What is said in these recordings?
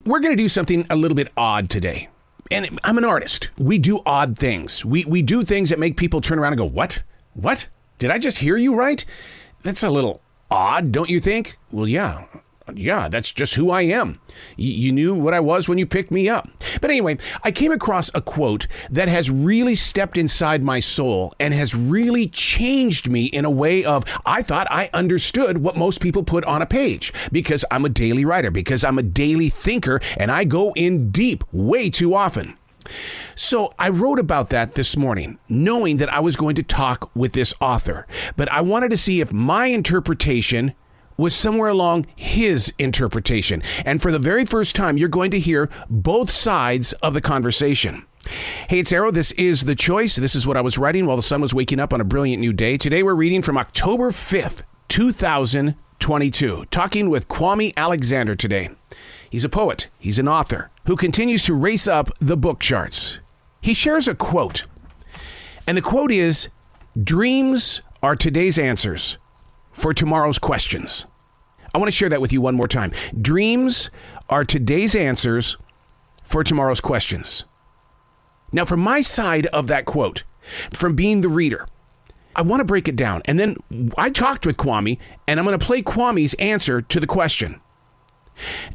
We're going to do something a little bit odd today. And I'm an artist. We do odd things. We do things that make people turn around and go, what? What? Did I just hear you right? That's a little odd, don't you think? Well, yeah. Yeah, that's just who I am. You knew what I was when you picked me up. But anyway, I came across a quote that has really stepped inside my soul and has really changed me in a way of, I thought I understood what most people put on a page because I'm a daily writer, because I'm a daily thinker, and I go in deep way too often. So I wrote about that this morning, knowing that I was going to talk with this author, but I wanted to see if my interpretation was somewhere along his interpretation. And for the very first time, you're going to hear both sides of the conversation. Hey, it's Arrow. This is The Choice. This is what I was writing while the sun was waking up on a brilliant new day. Today, we're reading from October 5th, 2022. Talking with Kwame Alexander today. He's a poet. He's an author who continues to race up the book charts. He shares a quote. And the quote is, "Dreams are today's answers for tomorrow's questions." I want to share that with you one more time. Dreams are today's answers for tomorrow's questions. Now, from my side of that quote, from being the reader, I want to break it down. And then I talked with Kwame, and I'm going to play Kwame's answer to the question.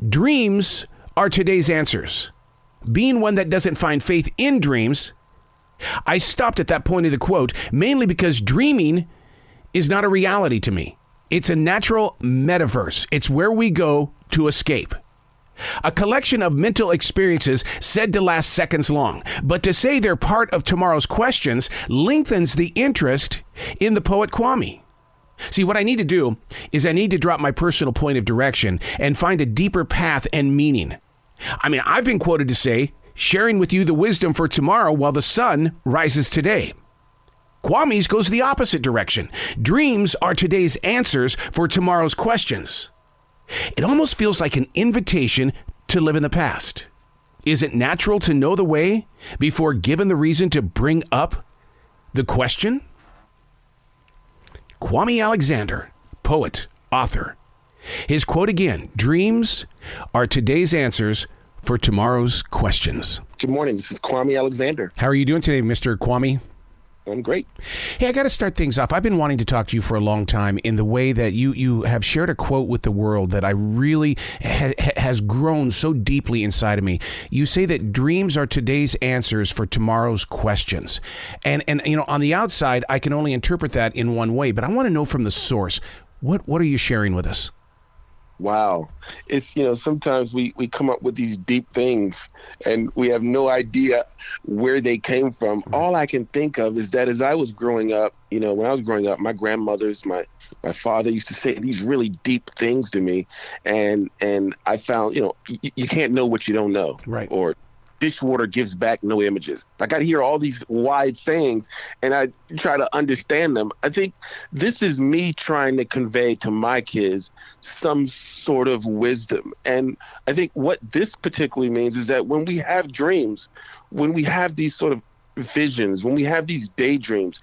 Dreams are today's answers. Being one that doesn't find faith in dreams, I stopped at that point of the quote, mainly because dreaming is not a reality to me. It's a natural metaverse. It's where we go to escape. A collection of mental experiences said to last seconds long, but to say they're part of tomorrow's questions lengthens the interest in the poet Kwame. See, what I need to do is I need to drop my personal point of direction and find a deeper path and meaning. I mean, I've been quoted to say, sharing with you the wisdom for tomorrow while the sun rises today. Kwame's goes the opposite direction. Dreams are today's answers for tomorrow's questions. It almost feels like an invitation to live in the past. Is it natural to know the way before given the reason to bring up the question? Kwame Alexander, poet, author. His quote again, dreams are today's answers for tomorrow's questions. Good morning. This is Kwame Alexander. How are you doing today, Mr. Kwame? I'm great. Hey, I got to start things off. I've been wanting to talk to you for a long time in the way that you have shared a quote with the world that I really has grown so deeply inside of me. You say that dreams are today's answers for tomorrow's questions. And you know, on the outside, I can only interpret that in one way, but I want to know from the source, what are you sharing with us? Wow. It's, sometimes we come up with these deep things and we have no idea where they came from. All I can think of is that as I was growing up, when I was growing up, my grandmothers, my father used to say these really deep things to me. And I found, you can't know what you don't know. Right. Or dishwater gives back no images. I got to hear all these wide sayings and I try to understand them. I think this is me trying to convey to my kids some sort of wisdom. And I think what this particularly means is that when we have dreams, when we have these sort of visions, when we have these daydreams,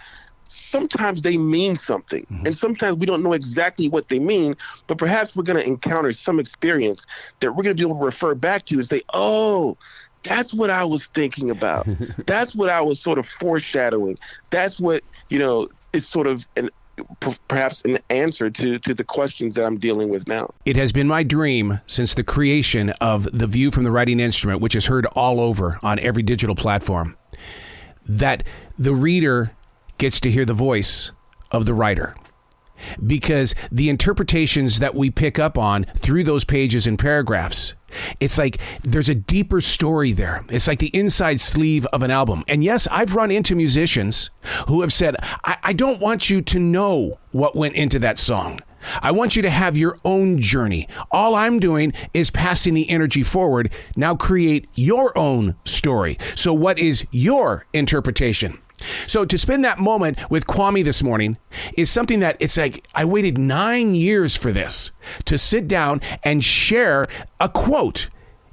sometimes they mean something. Mm-hmm. And sometimes we don't know exactly what they mean, but perhaps we're going to encounter some experience that we're going to be able to refer back to and say, oh, that's what I was thinking about. That's what I was sort of foreshadowing. That's what, is sort of perhaps an answer to the questions that I'm dealing with now. It has been my dream since the creation of The View from the Writing Instrument, which is heard all over on every digital platform, that the reader gets to hear the voice of the writer. Because the interpretations that we pick up on through those pages and paragraphs, it's like there's a deeper story there. It's like the inside sleeve of an album. And yes, I've run into musicians who have said, I don't want you to know what went into that song. I want you to have your own journey. All I'm doing is passing the energy forward. Now create your own story. So what is your interpretation? So to spend that moment with Kwame this morning is something that it's like I waited 9 years for this, to sit down and share a quote,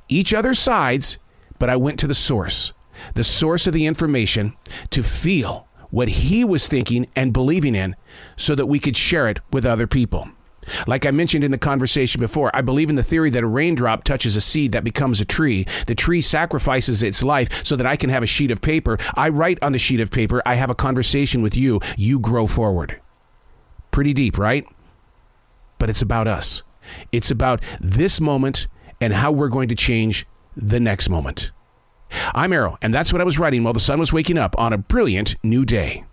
each other's sides, but I went to the source of the information to feel what he was thinking and believing in so that we could share it with other people. Like I mentioned in the conversation before, I believe in the theory that a raindrop touches a seed that becomes a tree. The tree sacrifices its life so that I can have a sheet of paper. I write on the sheet of paper. I have a conversation with you. You grow forward. Pretty deep, right? But it's about us. It's about this moment and how we're going to change the next moment. I'm Arrow, and that's what I was writing while the sun was waking up on a brilliant new day.